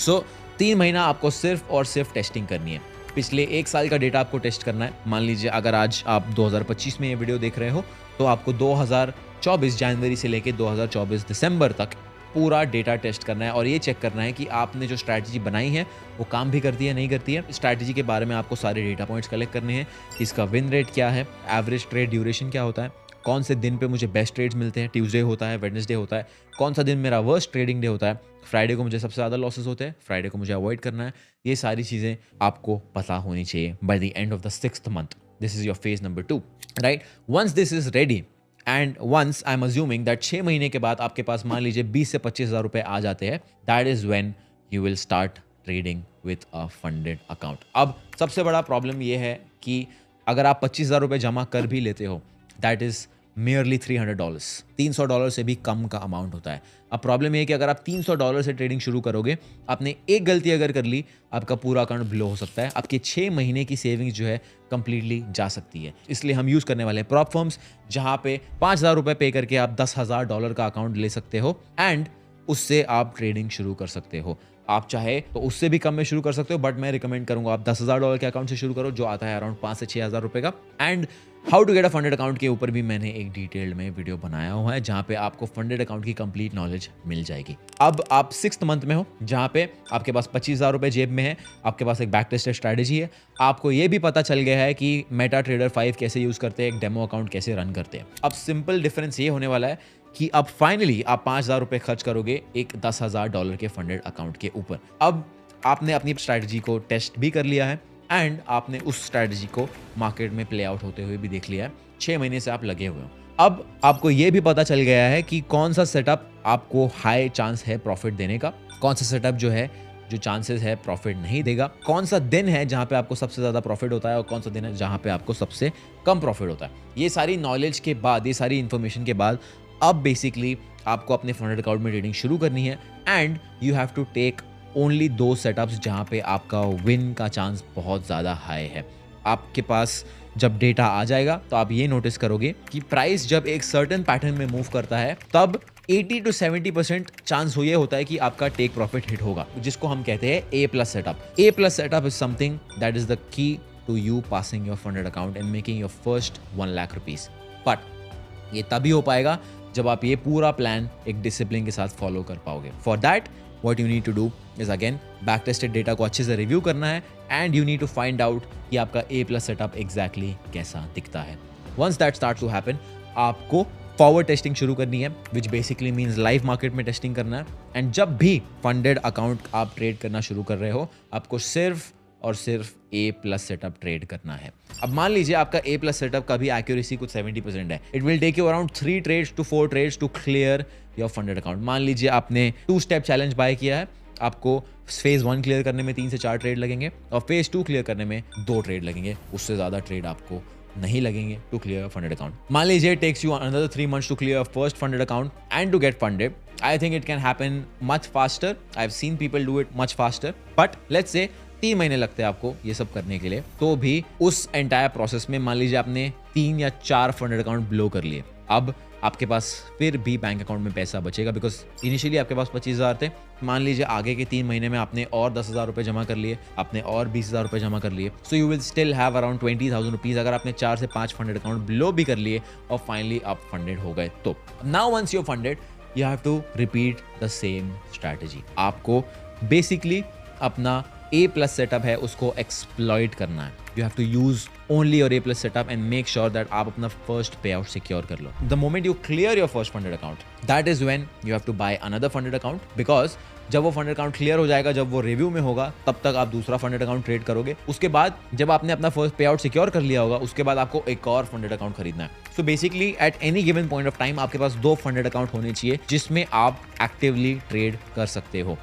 सो 3 महीना आपको सिर्फ और सिर्फ टेस्टिंग करनी है। पिछले 1 साल का डेटा आपको टेस्ट करना है। मान लीजिए अगर आज आप 2025 में ये वीडियो देख रहे हो तो आपको 2024 जनवरी से लेके 2024 दिसंबर तक पूरा डेटा टेस्ट करना है और ये चेक करना है कि आपने जो स्ट्रैटेजी बनाई है वो काम भी करती है नहीं करती है। स्ट्रैटेजी के बारे में आपको सारे डेटा पॉइंट्स कलेक्ट करने हैं कि इसका विन रेट क्या है, एवरेज ट्रेड ड्यूरेशन क्या होता है, कौन से दिन पे मुझे बेस्ट ट्रेड्स मिलते हैं, ट्यूसडे होता है, वेडनेसडे होता है, कौन सा दिन मेरा वर्स्ट ट्रेडिंग डे होता है, फ्राइडे को मुझे सबसे ज़्यादा लॉसेस होते हैं, फ्राइडे को मुझे अवॉइड करना है। ये सारी चीज़ें आपको पता होनी चाहिए by the end of the 6th month. This is your phase number 2, right. Once this is ready and once I am assuming that 6 महीने के बाद आपके पास मान लीजिए 20 से 25 हज़ार रुपये आ जाते हैं, that is when you will start trading with a funded account. अब सबसे बड़ा प्रॉब्लम ये है कि अगर आप 25 हज़ार रुपये जमा कर भी लेते हो, दैट इज मेयरली $300, $300 से भी कम का अमाउंट होता है। अब प्रॉब्लम ये है कि अगर आप $300 से ट्रेडिंग शुरू करोगे, आपने एक गलती अगर कर ली, आपका पूरा अकाउंट ब्लो हो सकता है, आपके 6 महीने की सेविंग्स जो है कंप्लीटली जा सकती है। इसलिए हम यूज़ करने वाले हैं प्रॉप फर्म्स, जहाँ पे $5,000 पे करके आप $10,000 का अकाउंट ले सकते हो एंड उससे आप ट्रेडिंग शुरू कर सकते हो। आप चाहे तो उससे भी कम में शुरू कर सकते हो, बट मैं रिकमेंड करूंगा आप $10,000 के अकाउंट से शुरू करो, जो आता है अराउंड 5 से 6 हज़ार रुपए का। And how to get a funded account के ऊपर भी मैंने एक डिटेल्ड में वीडियो बनाया हुआ है, जहां पे आपको फंडेड अकाउंट की कंप्लीट नॉलेज मिल जाएगी। अब आप 6th मंथ में हो, जहां पे आपके पास 25,000 रुपए जेब में है, आपके पास एक बैक टेस्टेड स्ट्रैटेजी है, आपको ये भी पता चल गया है कि मेटा ट्रेडर 5 कैसे यूज करते हैं, एक डेमो अकाउंट कैसे रन करते हैं। अब सिंपल डिफरेंस ये होने वाला है कि अब फाइनली आप 5,000 रुपए खर्च करोगे एक $10,000 के फंडेड अकाउंट के ऊपर। अब आपने अपनी स्ट्रैटेजी को टेस्ट भी कर लिया है एंड आपने उस स्ट्रैटेजी को मार्केट में प्ले आउट होते हुए भी देख लिया है। 6 महीने से आप लगे हुए हो। अब आपको यह भी पता चल गया है कि कौन सा सेटअप आपको हाई चांस है प्रॉफिट देने का, कौन सा सेटअप जो चांसेस है प्रॉफिट नहीं देगा, कौन सा दिन है जहां पे आपको सबसे ज्यादा प्रॉफिट होता है और कौन सा दिन है जहां पे आपको सबसे कम प्रॉफिट होता है। ये सारी नॉलेज के बाद, ये सारी इंफॉर्मेशन के बाद अब बेसिकली आपको अपने फंडेड अकाउंट में ट्रेडिंग शुरू करनी है and you have to take only दो सेटअप्स जहां पे आपका विन का चांस बहुत ज़्यादा हाई है। आपके पास जब डेटा आ जाएगा तो आप ये नोटिस करोगे कि प्राइस जब एक सर्टेन पैटर्न में मूव करता है तब 80 to 70% चांस ये होता है कि आपका टेक प्रॉफिट हिट होगा, जिसको हम कहते हैं A+ setup. A+ setup is something that is the key to you passing your funded account and making your first 1 lakh rupees. But ये तभी हो पाएगा जब आप ये पूरा प्लान एक डिसिप्लिन के साथ फॉलो कर पाओगे। For that what you need to do is again back tested data को अच्छे से रिव्यू करना है and you need to find out कि आपका A+ सेटअप एग्जैक्टली कैसा दिखता है। Once that start to happen, आपको फॉरवर्ड टेस्टिंग शुरू करनी है, which basically means live market में टेस्टिंग करना है। एंड जब भी फंडेड अकाउंट आप ट्रेड करना शुरू कर रहे हो, आपको सिर्फ और सिर्फ A+ सेटअप ट्रेड करना है। अब मान लीजिए आपका A+ सेटअप का भी एक्यूरेसी कुछ 70% है। It will take you around 3 trades to 4 trades to clear your funded account. मान लीजिए आपने 2 स्टेप चैलेंज बाय किया है, आपको फेज 1 क्लियर करने में 3 से 4 ट्रेड लगेंगे और फेज 2 क्लियर करने में 2 ट्रेड लगेंगे, उससे ज्यादा ट्रेड आपको नहीं लगेंगे टू क्लियर फंडेड अकाउंट। मान लीजिए takes you another 3 months to clear first funded account and to get funded. I think it can happen much faster. I've seen people do it much faster. But let's say 3 महीने लगते हैं आपको ये सब करने के लिए, तो भी उस एंटायर प्रोसेस में मान लीजिए आपने 3 या 4 फंडेड अकाउंट ब्लो कर लिए। अब आपके पास फिर भी बैंक अकाउंट में पैसा बचेगा, बिकॉज इनिशियली आपके पास 25,000 थे। मान लीजिए आगे के 3 महीने में आपने और 10,000 रुपये जमा कर लिए, आपने और 20,000 रुपये जमा कर लिए, so you will still have around 20,000 rupees अगर आपने 4 से 5 फंडेड अकाउंट ब्लो भी कर लिए और फाइनली आप फंडेड हो गए। तो now once you funded, you have to repeat the same strategy. आपको बेसिकली अपना A+ सेटअप है उसको एक्सप्लॉइट करना है। You have to use only your A+ setup and make sure that आप अपना first payout secure कर लो। The moment you clear your first funded account, that is when you have to buy another funded account, because जब वो funded account clear हो जाएगा, जब वो review में होगा, तब तक आप दूसरा फंडेड अकाउंट ट्रेड करोगे। उसके बाद जब आपने अपना फर्स्ट पे आउट सिक्योर कर लिया होगा, उसके बाद आपको एक और फंडेड अकाउंट खरीदना है। So basically at any given point of time आपके पास 2 फंडेड अकाउंट होने चाहिए जिसमें आप एक्टिवली ट्रेड कर सकते हो।